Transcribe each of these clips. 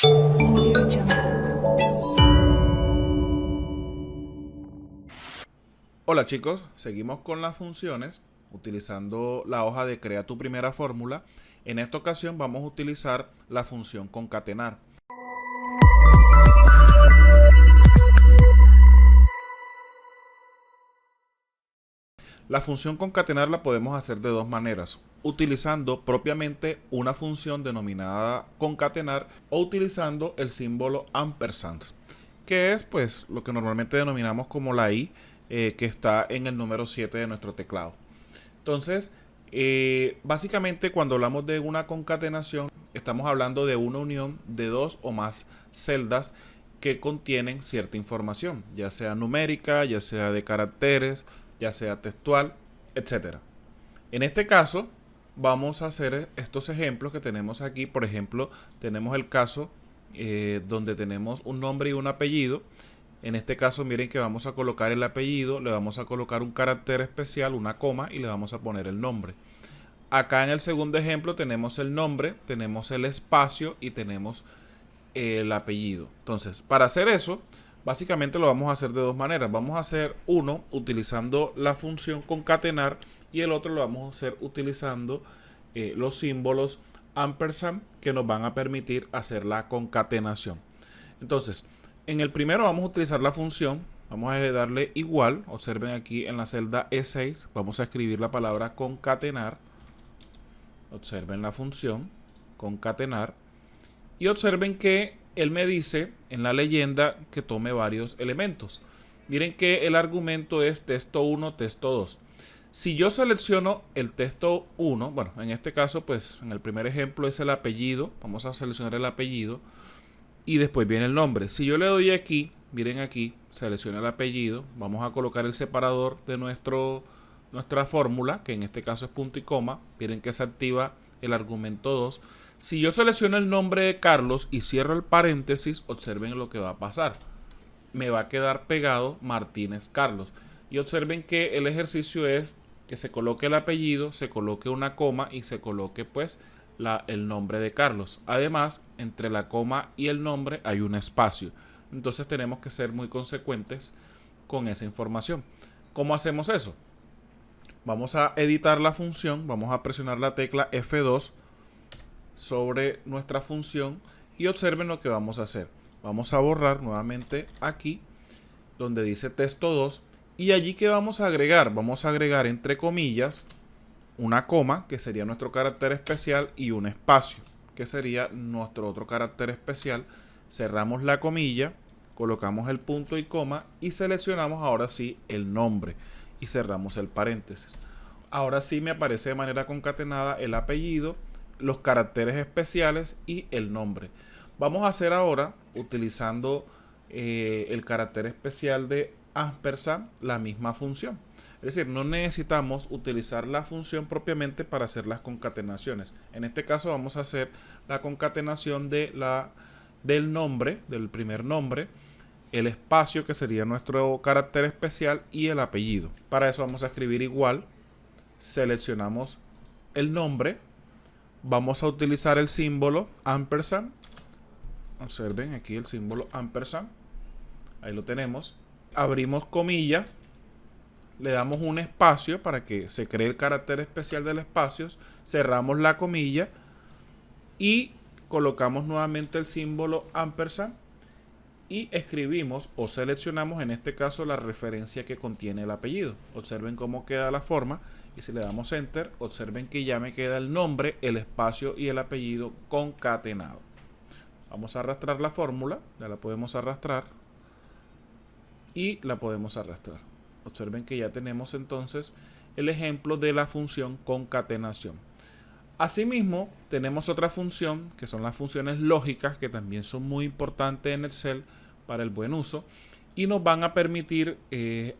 Audio Jungle. Hola chicos, seguimos con las funciones utilizando la hoja de crea tu primera fórmula. En esta ocasión vamos a utilizar la función concatenar. La función concatenar la podemos hacer de dos maneras, utilizando propiamente una función denominada concatenar o utilizando el símbolo ampersand, que es pues lo que normalmente denominamos como la i que está en el número 7 de nuestro teclado. Entonces, básicamente cuando hablamos de una concatenación, estamos hablando de una unión de dos o más celdas que contienen cierta información, ya sea numérica, ya sea de caracteres, ya sea textual, etcétera. En este caso, vamos a hacer estos ejemplos que tenemos aquí. Por ejemplo, tenemos el caso donde tenemos un nombre y un apellido. En este caso, miren que vamos a colocar el apellido, le vamos a colocar un carácter especial, una coma, y le vamos a poner el nombre. Acá en el segundo ejemplo tenemos el nombre, tenemos el espacio y tenemos el apellido. Entonces, para hacer eso, básicamente lo vamos a hacer de dos maneras. Vamos a hacer uno utilizando la función concatenar y el otro lo vamos a hacer utilizando los símbolos ampersand que nos van a permitir hacer la concatenación. Entonces, en el primero vamos a utilizar la función, vamos a darle igual, observen aquí en la celda E6, vamos a escribir la palabra concatenar, observen la función concatenar y observen que él me dice en la leyenda que tome varios elementos. Miren que el argumento es texto 1, texto 2. Si yo selecciono el texto 1, bueno, en este caso, pues en el primer ejemplo es el apellido, vamos a seleccionar el apellido y después viene el nombre. Si yo le doy aquí, miren aquí, selecciona el apellido, vamos a colocar el separador de nuestra fórmula, que en este caso es punto y coma, miren que se activa el argumento 2. Si yo selecciono el nombre de Carlos y cierro el paréntesis, observen lo que va a pasar. Me va a quedar pegado Martínez Carlos. Y observen que el ejercicio es que se coloque el apellido, se coloque una coma y se coloque pues el nombre de Carlos. Además, entre la coma y el nombre hay un espacio. Entonces tenemos que ser muy consecuentes con esa información. ¿Cómo hacemos eso? Vamos a editar la función, vamos a presionar la tecla F2 sobre nuestra función y observen lo que vamos a hacer. Vamos a borrar nuevamente aquí donde dice texto 2 y allí que vamos a agregar entre comillas una coma que sería nuestro carácter especial y un espacio que sería nuestro otro carácter especial. Cerramos la comilla, colocamos el punto y coma y seleccionamos ahora sí el nombre y cerramos el paréntesis. Ahora sí me aparece de manera concatenada el apellido, los caracteres especiales y el nombre. Vamos a hacer ahora, utilizando el carácter especial de ampersand, la misma función. Es decir, no necesitamos utilizar la función propiamente para hacer las concatenaciones. En este caso vamos a hacer la concatenación del nombre, del primer nombre, el espacio que sería nuestro carácter especial y el apellido. Para eso vamos a escribir igual, seleccionamos el nombre, vamos a utilizar el símbolo ampersand. Observen aquí el símbolo ampersand. Ahí lo tenemos. Abrimos comilla. Le damos un espacio para que se cree el carácter especial del espacio. Cerramos la comilla. Y colocamos nuevamente el símbolo ampersand. Y escribimos o seleccionamos en este caso la referencia que contiene el apellido. Observen cómo queda la forma. Y si le damos enter, observen que ya me queda el nombre, el espacio y el apellido concatenado. Vamos a arrastrar la fórmula, ya la podemos arrastrar y la podemos arrastrar. Observen que ya tenemos entonces el ejemplo de la función concatenación. Asimismo, tenemos otra función que son las funciones lógicas que también son muy importantes en Excel para el buen uso y nos van a permitir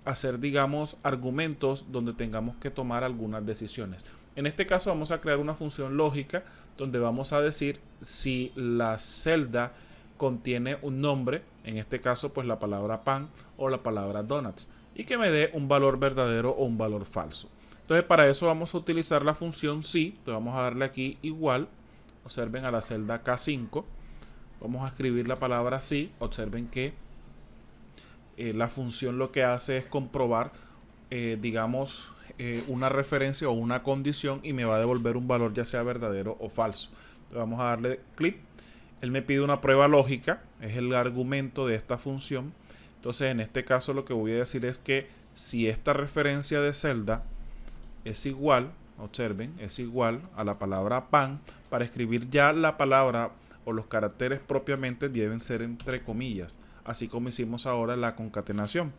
hacer, digamos, argumentos donde tengamos que tomar algunas decisiones. En este caso vamos a crear una función lógica donde vamos a decir si la celda contiene un nombre, en este caso pues la palabra pan o la palabra donuts, y que me dé un valor verdadero o un valor falso. Entonces para eso vamos a utilizar la función si, entonces vamos a darle aquí igual, observen a la celda K5, Vamos a escribir la palabra sí. Observen que la función lo que hace es comprobar, digamos, una referencia o una condición y me va a devolver un valor ya sea verdadero o falso. Entonces vamos a darle clic. Él me pide una prueba lógica, es el argumento de esta función. Entonces en este caso lo que voy a decir es que si esta referencia de celda es igual, observen, es igual a la palabra pan, para escribir ya la palabra o los caracteres propiamente deben ser entre comillas, así como hicimos ahora la concatenación.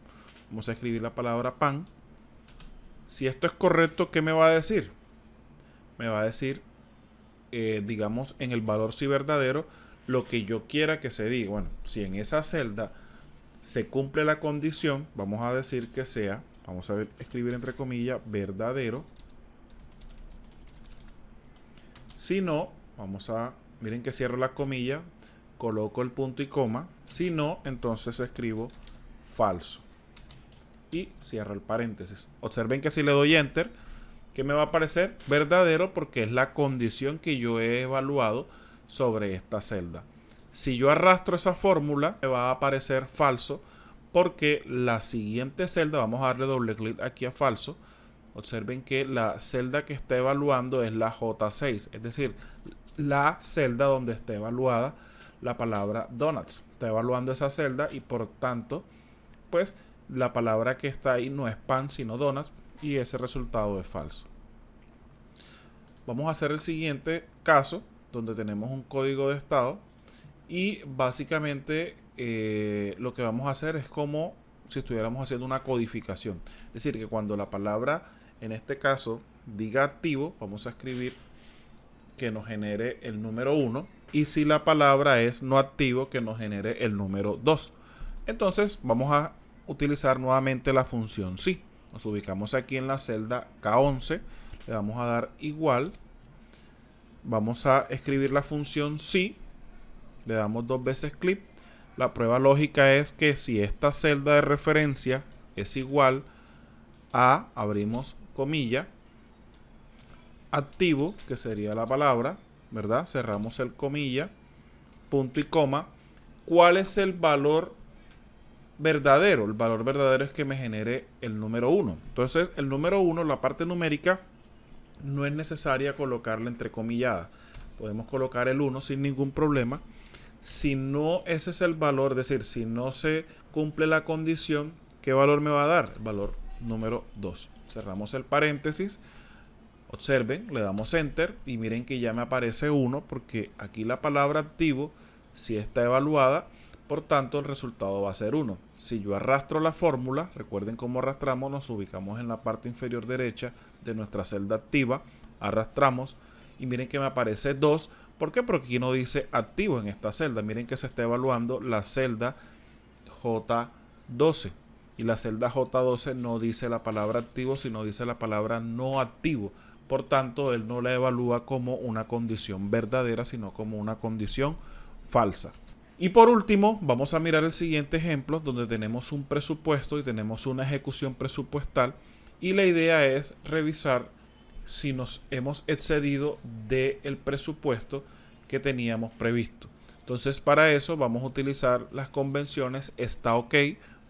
Vamos a escribir la palabra pan. Si esto es correcto, ¿qué me va a decir? Me va a decir, digamos, en el valor si verdadero, lo que yo quiera que se diga. Bueno, si en esa celda se cumple la condición, vamos a decir que sea, vamos a escribir entre comillas, verdadero. Si no, vamos a, miren que cierro la comilla, coloco el punto y coma. Si no, entonces escribo falso. Y cierro el paréntesis. Observen que si le doy enter, ¿qué me va a aparecer? Verdadero, porque es la condición que yo he evaluado sobre esta celda. Si yo arrastro esa fórmula, me va a aparecer falso, porque la siguiente celda, vamos a darle doble clic aquí a falso. Observen que la celda que está evaluando es la J6, es decir, la celda donde está evaluada la palabra donuts. Está evaluando esa celda y por tanto, pues la palabra que está ahí no es pan sino donuts y ese resultado es falso. Vamos a hacer el siguiente caso donde tenemos un código de estado y básicamente lo que vamos a hacer es como si estuviéramos haciendo una codificación. Es decir, que cuando la palabra en este caso diga activo, vamos a escribir que nos genere el número 1 y si la palabra es no activo, que nos genere el número 2. Entonces vamos a utilizar nuevamente la función sí. Nos ubicamos aquí en la celda K11, le vamos a dar igual, vamos a escribir la función sí, le damos 2 veces clic. La prueba lógica es que si esta celda de referencia es igual a, abrimos comilla, activo, que sería la palabra, ¿verdad? Cerramos el comilla, punto y coma. ¿Cuál es el valor verdadero? El valor verdadero es que me genere el número 1. Entonces, el número 1, la parte numérica, no es necesaria colocarla entrecomillada. Podemos colocar el 1 sin ningún problema. Si no ese es el valor, es decir, si no se cumple la condición, ¿qué valor me va a dar? El valor número 2. Cerramos el paréntesis. Observen, le damos enter y miren que ya me aparece 1 porque aquí la palabra activo sí está evaluada, por tanto el resultado va a ser 1. Si yo arrastro la fórmula, recuerden cómo arrastramos, nos ubicamos en la parte inferior derecha de nuestra celda activa, arrastramos y miren que me aparece 2. ¿Por qué? Porque aquí no dice activo en esta celda. Miren que se está evaluando la celda J12 y la celda J12 no dice la palabra activo, sino dice la palabra no activo. Por tanto, él no la evalúa como una condición verdadera, sino como una condición falsa. Y por último, vamos a mirar el siguiente ejemplo donde tenemos un presupuesto y tenemos una ejecución presupuestal y la idea es revisar si nos hemos excedido del presupuesto que teníamos previsto. Entonces, para eso vamos a utilizar las convenciones está ok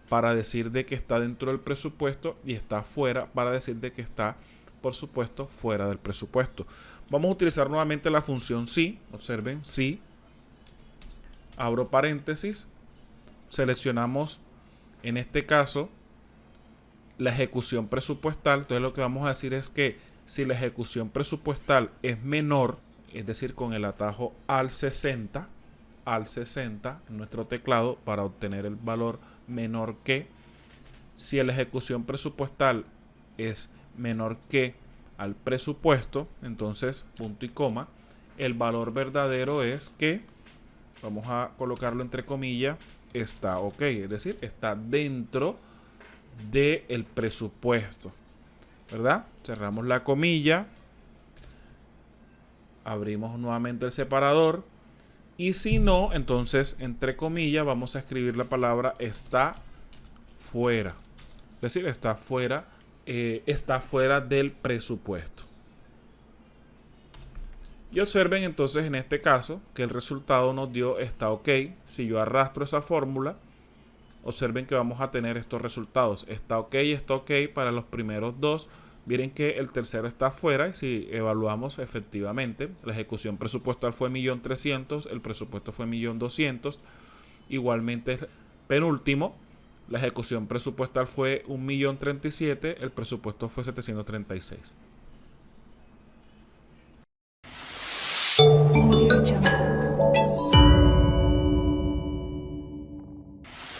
para decir de que está dentro del presupuesto y está fuera para decir de que está, por supuesto, fuera del presupuesto. Vamos a utilizar nuevamente la función sí. Observen, sí. Abro paréntesis. Seleccionamos, en este caso, la ejecución presupuestal. Entonces lo que vamos a decir es que si la ejecución presupuestal es menor, es decir, con el atajo al 60 en nuestro teclado para obtener el valor menor que, si la ejecución presupuestal es menor que al presupuesto, entonces punto y coma, el valor verdadero es que, vamos a colocarlo entre comillas, está ok, es decir, está dentro del presupuesto, ¿verdad? Cerramos la comilla, abrimos nuevamente el separador y si no, entonces entre comillas vamos a escribir la palabra está fuera, es decir, está fuera del presupuesto. Y observen entonces en este caso que el resultado nos dio está ok. Si yo arrastro esa fórmula, observen que vamos a tener estos resultados. Está ok para los primeros dos. Miren que el tercero está afuera y si evaluamos efectivamente, la ejecución presupuestal fue 1.300.000, el presupuesto fue 1.200.000. Igualmente, penúltimo, la ejecución presupuestal fue 1.037.000, el presupuesto fue 736.